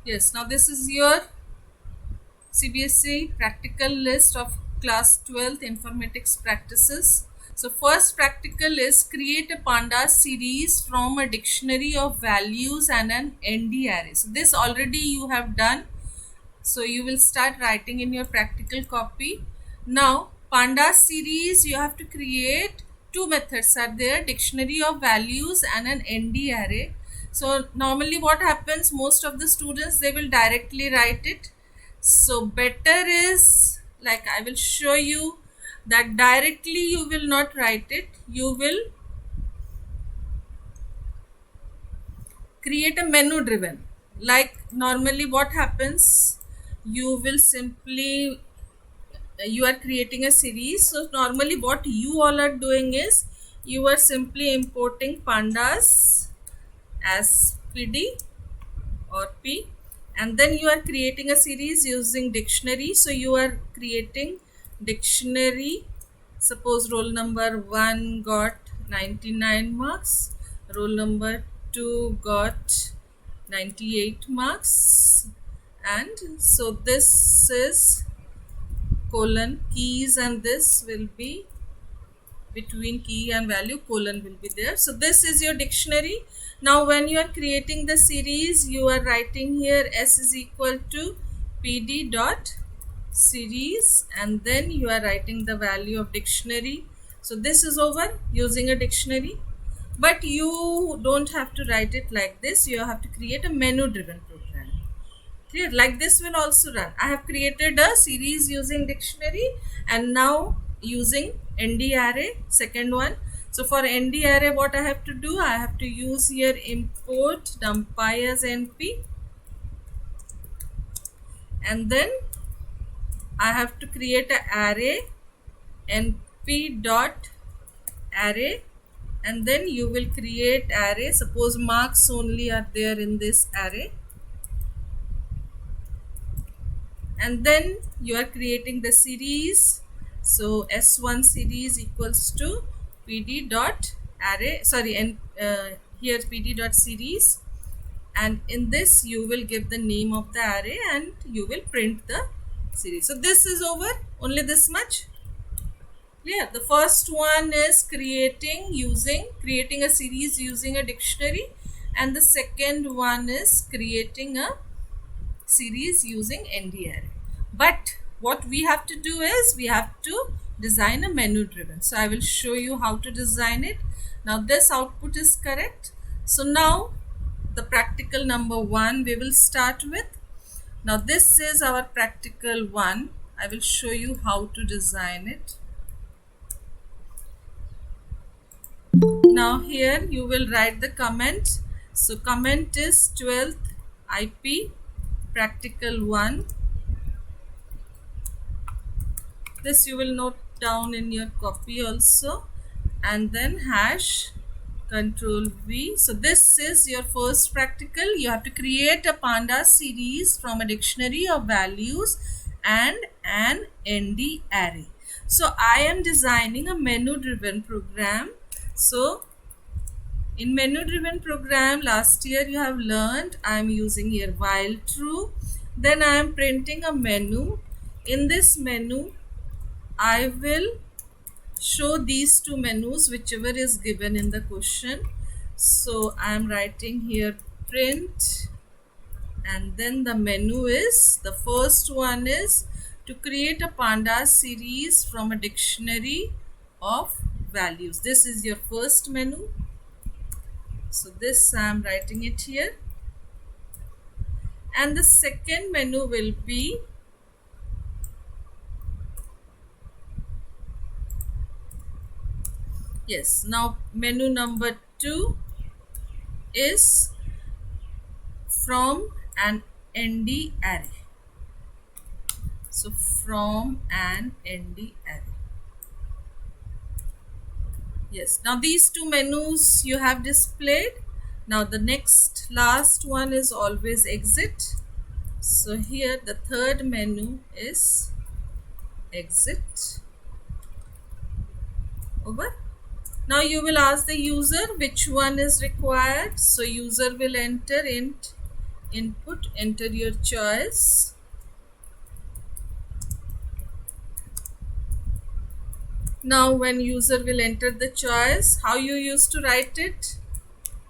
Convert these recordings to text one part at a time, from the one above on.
Yes, now this is your CBSE practical list of class 12th informatics practices. So first practical is create a pandas series from a dictionary of values and an ND array. So this already you have done. So you will start writing in your practical copy. Now pandas series you have to create two methods are there, dictionary of values and an ND array. So normally what happens, most of the students they will directly write it. So better is, like I will show you that directly you will not write it, you will create a menu driven. Like normally what happens, you will simply you are creating a series. So normally what you all are doing is you are simply importing pandas as pd or p, and then you are creating a series using dictionary. So you are creating dictionary. Suppose roll number 1 got 99 marks, roll number 2 got 98 marks, and so this is colon keys, and this will be between key and value, colon will be there. So this is your dictionary. Now when you are creating the series, you are writing here s is equal to pd dot series, and then you are writing the value of dictionary. So this is over using a dictionary, but you don't have to write it like this. You have to create a menu driven program. Clear? Like this will also run. I have created a series using dictionary, and now using ND array, second one. So for ND array, what I have to do, I have to use here import numpy as np, and then I have to create an array np dot array, and then you will create array. Suppose marks only are there in this array, and then you are creating the series. So s1 series equals to pd dot array, sorry, and here pd dot series, and in this you will give the name of the array and you will print the series. So this is over, only this much. Clear? The first one is creating a series using a dictionary, and the second one is creating a series using ND array. But what we have to do is we have to design a menu driven. So I will show you how to design it. Now this output is correct. So now the practical number 1 we will start with. Now this is our practical 1. I will show you how to design it. Now here you will write the comment. So comment is 12th IP practical 1. This you will note down in your copy also, and then hash control V. So this is your first practical. You have to create a pandas series from a dictionary of values and an ND array. So I am designing a menu driven program. So in menu driven program, last year you have learned I am using here while true. Then I am printing a menu. In this menu I will show these two menus whichever is given in the question. So I am writing here print, and then the menu is, the first one is to create a pandas series from a dictionary of values. This is your first menu. So this I am writing it here, and the second menu will be yes. Now menu number 2 is from an ND array. So from an ND array. Yes. Now these two menus you have displayed. Now the next last one is always exit. So here the third menu is exit. Over. Now you will ask the user which one is required. So user will enter int input, enter your choice. Now when user will enter the choice, how you used to write it?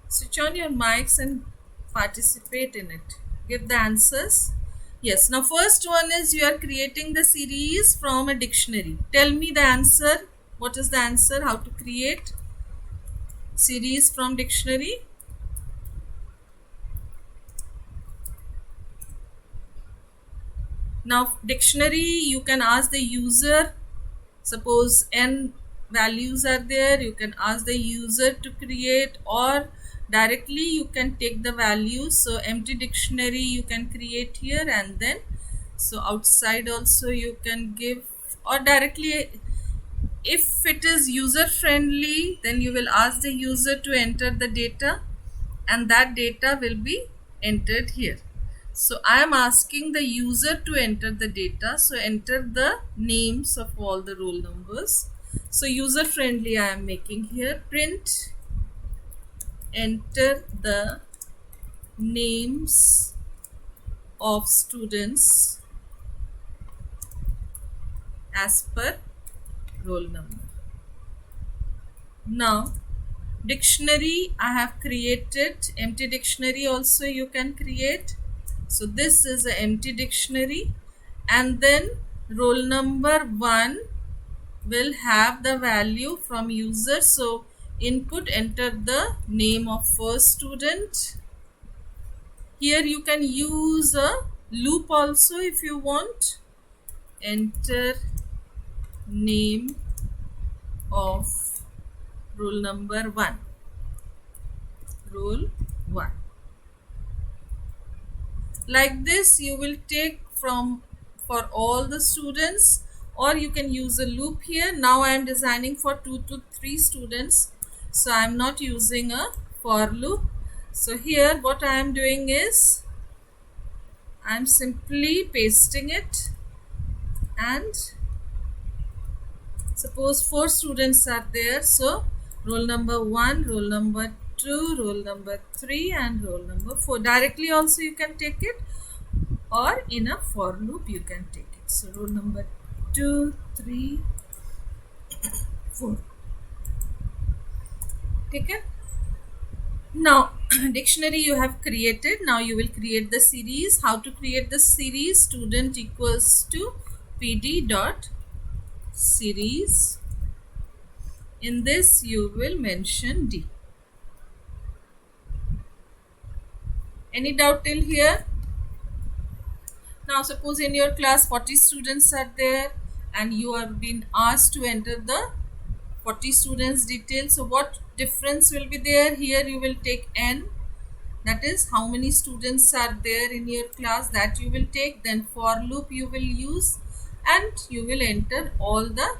Switch on your mics and participate in it. Give the answers. Yes, now first one is you are creating the series from a dictionary. Tell me the answer. What is the answer? How to create series from dictionary? Now dictionary, you can ask the user. Suppose n values are there, you can ask the user to create, or directly you can take the values. So empty dictionary you can create here, and then so outside also you can give, or directly if it is user friendly, then you will ask the user to enter the data, and that data will be entered here. So I am asking the user to enter the data. So enter the names of all the roll numbers. So user friendly I am making here. Print, enter the names of students as per roll number. Now dictionary I have created. Empty dictionary also you can create. So this is an empty dictionary, and then roll number 1 will have the value from user. So input, enter the name of first student. Here you can use a loop also if you want. Enter name of roll number 1. Roll 1. Like this you will take from for all the students, or you can use a loop here. Now I am designing for 2 to 3 students, so I am not using a for loop. So here what I am doing is I am simply pasting it, and suppose 4 students are there. So roll number 1, roll number 2, roll number 3 and roll number 4. Directly also you can take it, or in a for loop you can take it. So roll number 2, 3, 4. Take it. Now dictionary you have created. Now you will create the series. How to create the series? Student equals to pd dot series. In this you will mention D. Any doubt till here? Now suppose in your class 40 students are there, and you have been asked to enter the 40 students details. So what difference will be there? Here you will take n, that is how many students are there in your class, that you will take. Then for loop you will use, and you will enter all the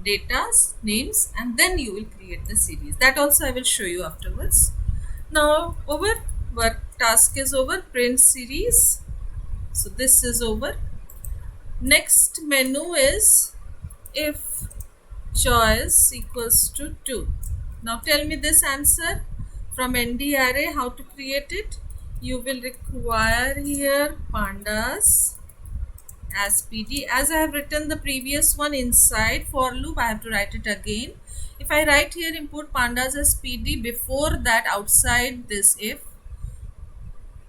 data's names, and then you will create the series. That also I will show you afterwards. Now our work task is over. Print series. So this is over. Next menu is if choice equals to 2. Now tell me this answer from ND array. How to create it? You will require here pandas as PD. As I have written the previous one inside for loop, I have to write it again. If I write here import pandas as PD before that outside this if,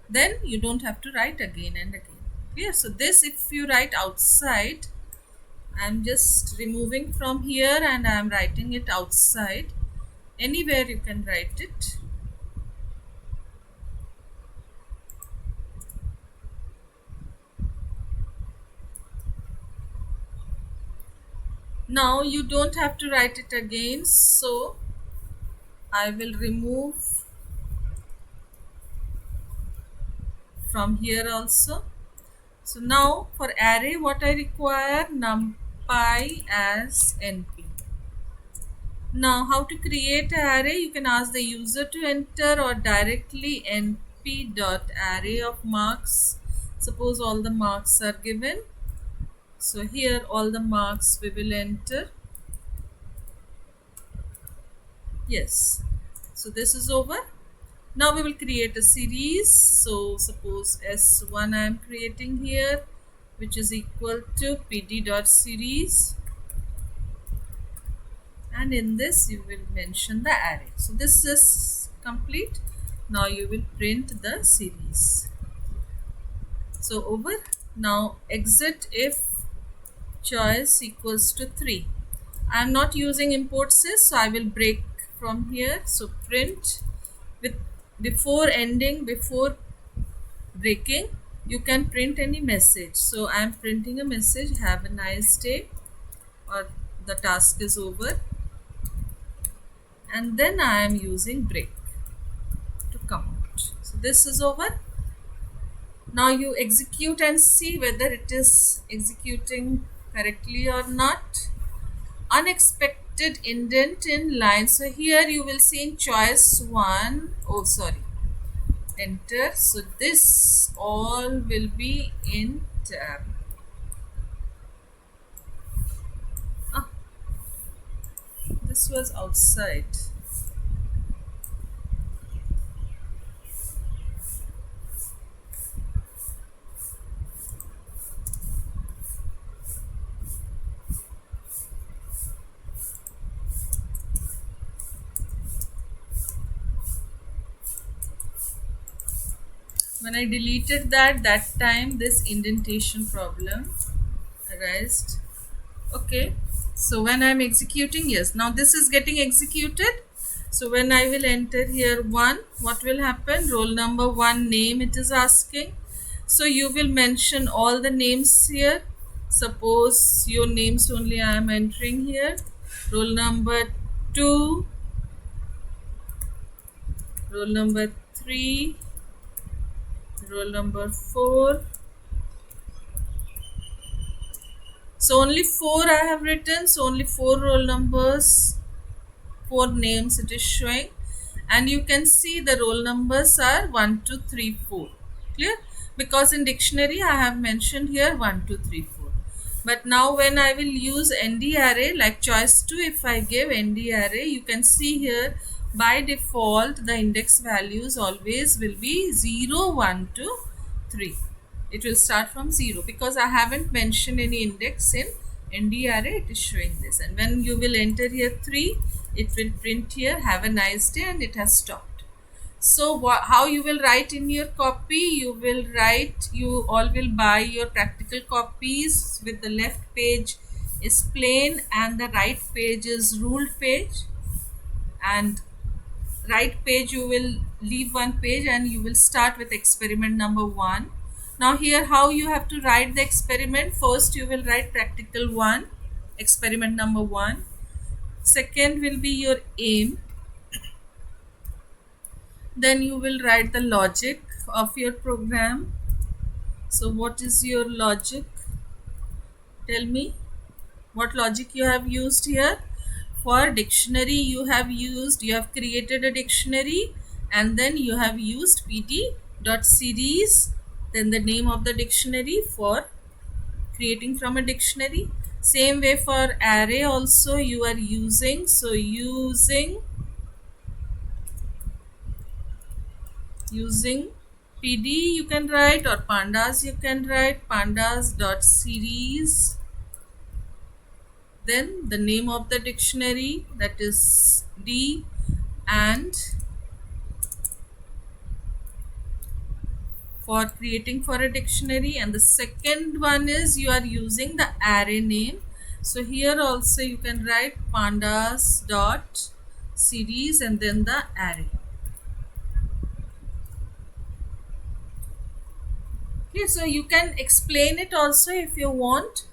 then you don't have to write again and again. Clear? So this if you write outside, I am just removing from here and I am writing it outside. Anywhere you can write it. Now you don't have to write it again, so I will remove from here also. So now for array what I require? NumPy as NP. Now how to create an array? You can ask the user to enter, or directly np dot array of marks. Suppose all the marks are given. So here all the marks we will enter. Yes. So this is over. Now we will create a series. So suppose S1 I am creating here, which is equal to pd.series, and in this you will mention the array. So this is complete. Now you will print the series. So over. Now exit if choice equals to 3. I am not using import sys, so I will break from here. So print with before breaking, you can print any message. So I am printing a message, have a nice day, or the task is over, and then I am using break to come out. So this is over. Now you execute and see whether it is executing correctly or not. Unexpected indent in line. So here you will see in choice 1, oh sorry, enter. So this all will be in tab. This was outside. When I deleted that time this indentation problem arose. Okay, so when I'm executing, yes, now this is getting executed. So when I will enter here 1, what will happen? Roll number 1 name it is asking. So you will mention all the names here. Suppose your names only I am entering here. Roll number 2, roll number 3, roll number 4. So only 4 I have written. So only 4 roll numbers, 4 names it is showing, and you can see the roll numbers are 1, 2, 3, 4. Clear? Because in dictionary I have mentioned here 1, 2, 3, 4. But now when I will use nd array, like choice 2, if I give nd array, you can see here by default the index values always will be 0, 1, 2, 3. It will start from 0 because I haven't mentioned any index in nd array. It is showing this, and when you will enter here 3, it will print here have a nice day, and it has stopped. So how you will write in your copy? You will write, you all will buy your practical copies with the left page is plain and the right page is ruled page, and right page you will leave one page and you will start with experiment number 1. Now here how you have to write the experiment? First you will write practical 1, experiment number 1. Second will be your aim. Then you will write the logic of your program. So what is your logic? Tell me what logic you have used here. For dictionary you have created a dictionary, and then you have used pd.series, then the name of the dictionary for creating from a dictionary. Same way for array also you are using, so using pd you can write, or pandas you can write, pandas.series, then the name of the dictionary, that is d, and for creating for a dictionary. And the second one is you are using the array name. So here also you can write pandas.series and then the array. Okay, so you can explain it also if you want.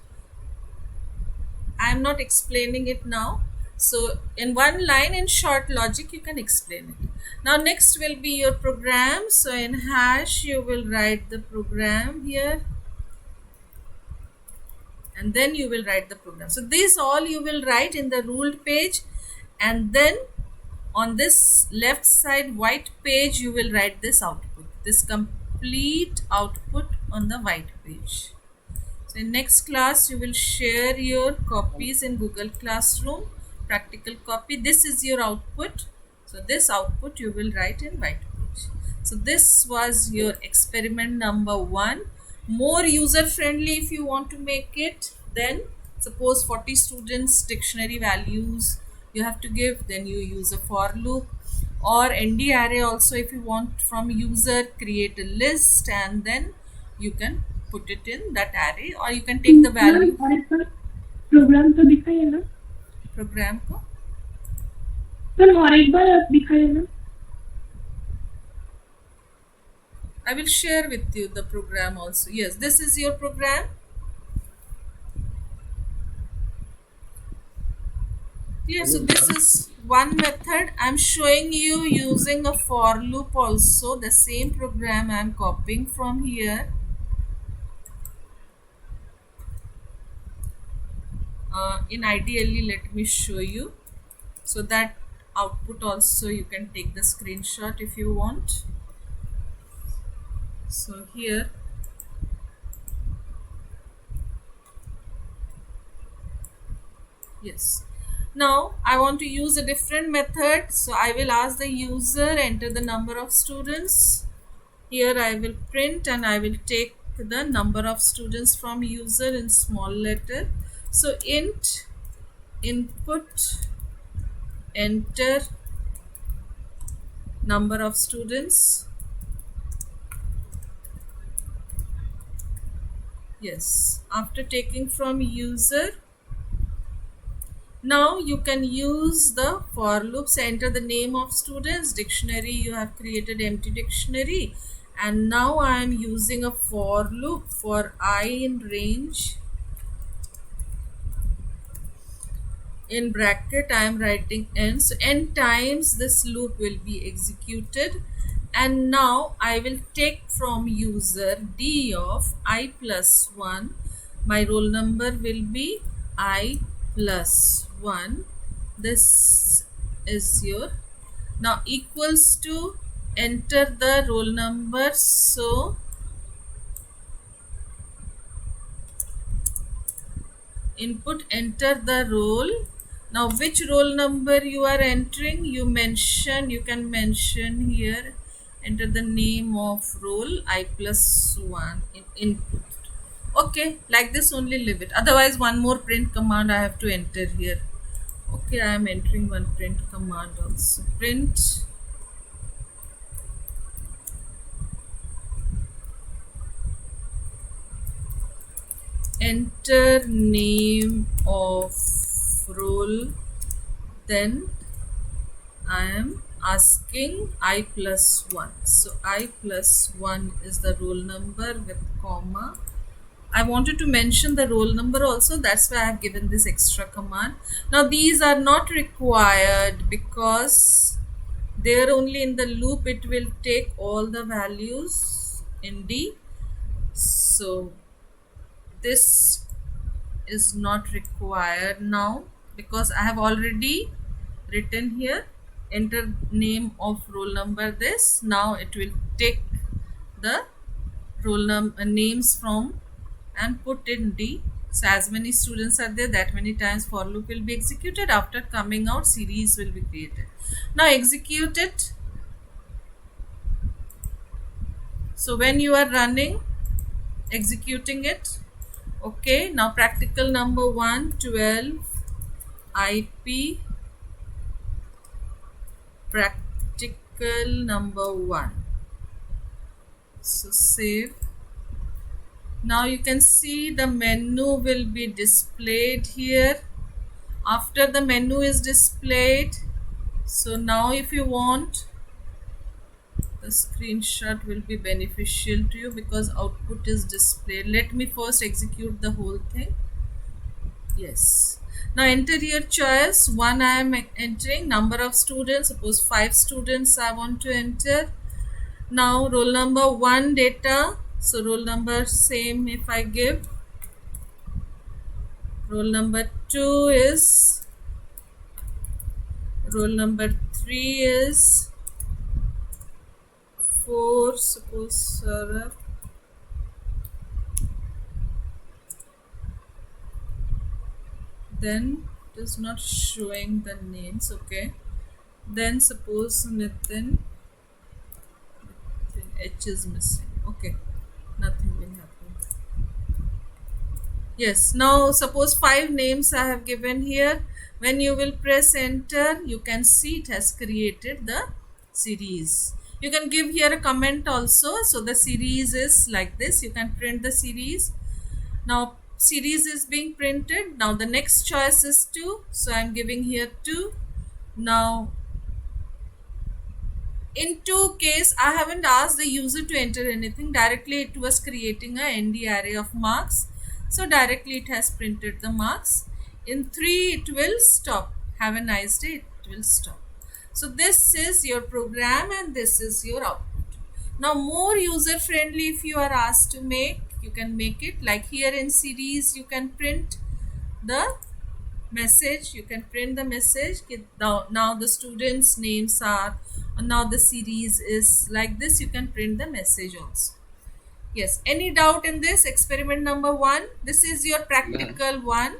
I am not explaining it now. So in one line, in short logic, you can explain it. Now next will be your program. So in hash you will write the program here, and then you will write the program. So this all you will write in the ruled page, and then on this left side white page you will write this output, this complete output on the white page. So in next class you will share your copies in Google Classroom, practical copy. This is your output. So this output you will write in white page. So this was your experiment number 1. More user friendly if you want to make it, then suppose 40 students dictionary values you have to give, then you use a for loop. Or nd array also, if you want from user, create a list and then you can put it in that array, or you can take the ma'am value. और एक बार programme तो दिखाइए ना Program को ma'am और एक बार दिखाइए ना I will share with you the program also. Yes, this is your program. Yeah, so this is one method. I'm showing you using a for loop also. The same program I'm copying from here. In ideally, let me show you so that output also you can take the screenshot if you want. So here, yes. Now I want to use a different method. So I will ask the user enter the number of students. Here I will print and I will take the number of students from user in small letter. So int input enter number of students. Yes, after taking from user, now you can use the for loops. Enter the name of students, dictionary, you have created empty dictionary, and now I am using a for loop for I in range. In bracket I am writing n, so n times this loop will be executed, and now I will take from user d of I plus 1. My roll number will be I plus 1. This is your, now equals to, enter the roll number. So input enter the roll. Now which roll number you are entering, you can mention here, enter the name of roll I plus 1 in input. Okay, like this only, leave it. Otherwise one more print command I have to enter here. Okay, I am entering one print command also. Print enter name of roll, then I am asking I plus 1. So I plus 1 is the roll number with comma. I wanted to mention the roll number also, that's why I have given this extra command. Now these are not required because they are only in the loop, it will take all the values in D. So this is not required now because I have already written here enter name of roll number this. Now it will take the roll number names from and put in D. So as many students are there, that many times for loop will be executed. After coming out, series will be created. Now execute it. So when you are running, executing it. Okay, now practical number 1, 12 IP practical number 1. So save. Now you can see the menu will be displayed here. After the menu is displayed, so now if you want, the screenshot will be beneficial to you because output is displayed. Let me first execute the whole thing. Yes. Now enter your choice. 1 I am entering, number of students, suppose 5 students I want to enter. Now roll number 1 data, so roll number same if I give. Roll number 2 is, roll number 3 is 4, suppose Saurabh. Then it is not showing the names. Okay, then suppose Nitin, H is missing. Okay, nothing will happen. Yes, now suppose 5 names I have given here. When you will press enter, you can see it has created the series. You can give here a comment also. So the series is like this. You can print the series. Now series is being printed. Now the next choice is 2. So I'm giving here 2. Now in 2 case, I haven't asked the user to enter anything. Directly it was creating a ND array of marks. So directly it has printed the marks. In 3 it will stop. Have a nice day, it will stop. So this is your program and this is your output. Now more user friendly, if you are asked to make, you can make it. Like here in series you can print the message. You can print the message. Now the students names are, now the series is like this. You can print the message also. Yes, any doubt in this experiment number 1? This is your practical one.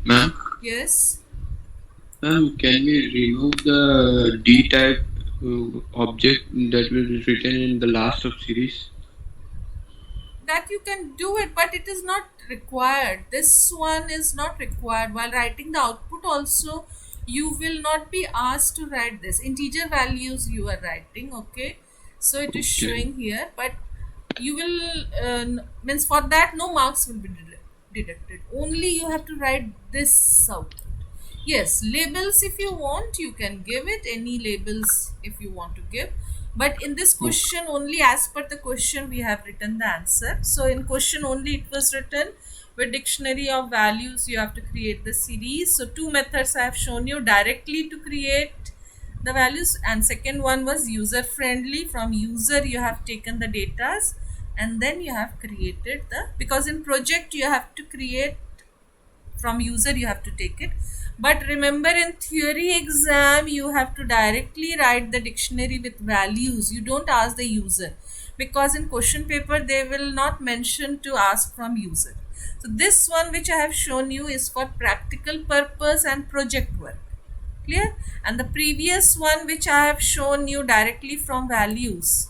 Ma'am, Yes, can we remove the D type object that was written in the last of series? that you can do it, but it is not required. This one is not required. While writing the output also, you will not be asked to write this. Integer values you are writing, okay? So it is Okay. showing here, but you will means for that no marks will be deducted. Only you have to write this out. Yes, labels if you want, you can give it any labels if you want to give. But in this question, only as per the question, we have written the answer. So in question only it was written with dictionary of values, you have to create the series. So 2 methods I have shown you directly to create the values, and second one was user friendly. From user you have taken the datas and then you have created the, because in project you have to create from user, you have to take it. But remember in theory exam you have to directly write the dictionary with values. You don't ask the user, because in question paper they will not mention to ask from user. So this one which I have shown you is for practical purpose and project work. Clear? And the previous one which I have shown you directly from values,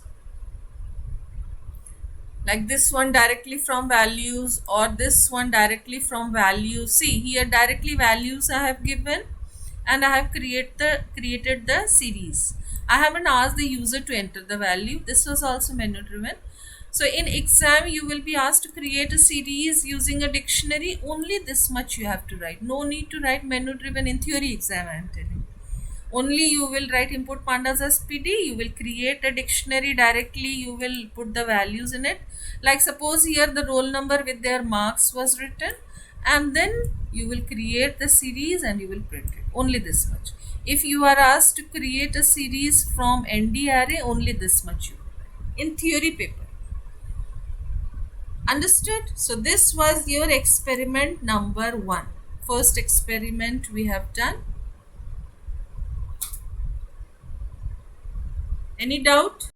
like this one directly from values, or this one directly from values. See here, directly values I have given and I have created the series. I haven't asked the user to enter the value. This was also menu driven. So in exam you will be asked to create a series using a dictionary. Only this much you have to write. No need to write menu driven in theory exam, I am telling. Only you will write input pandas as PD. You will create a dictionary directly. You will put the values in it. Like suppose here the roll number with their marks was written, and then you will create the series and you will print it. Only this much. If you are asked to create a series from ND array, only this much you will. In theory paper. Understood? So this was your experiment number 1. First experiment we have done. Any doubt?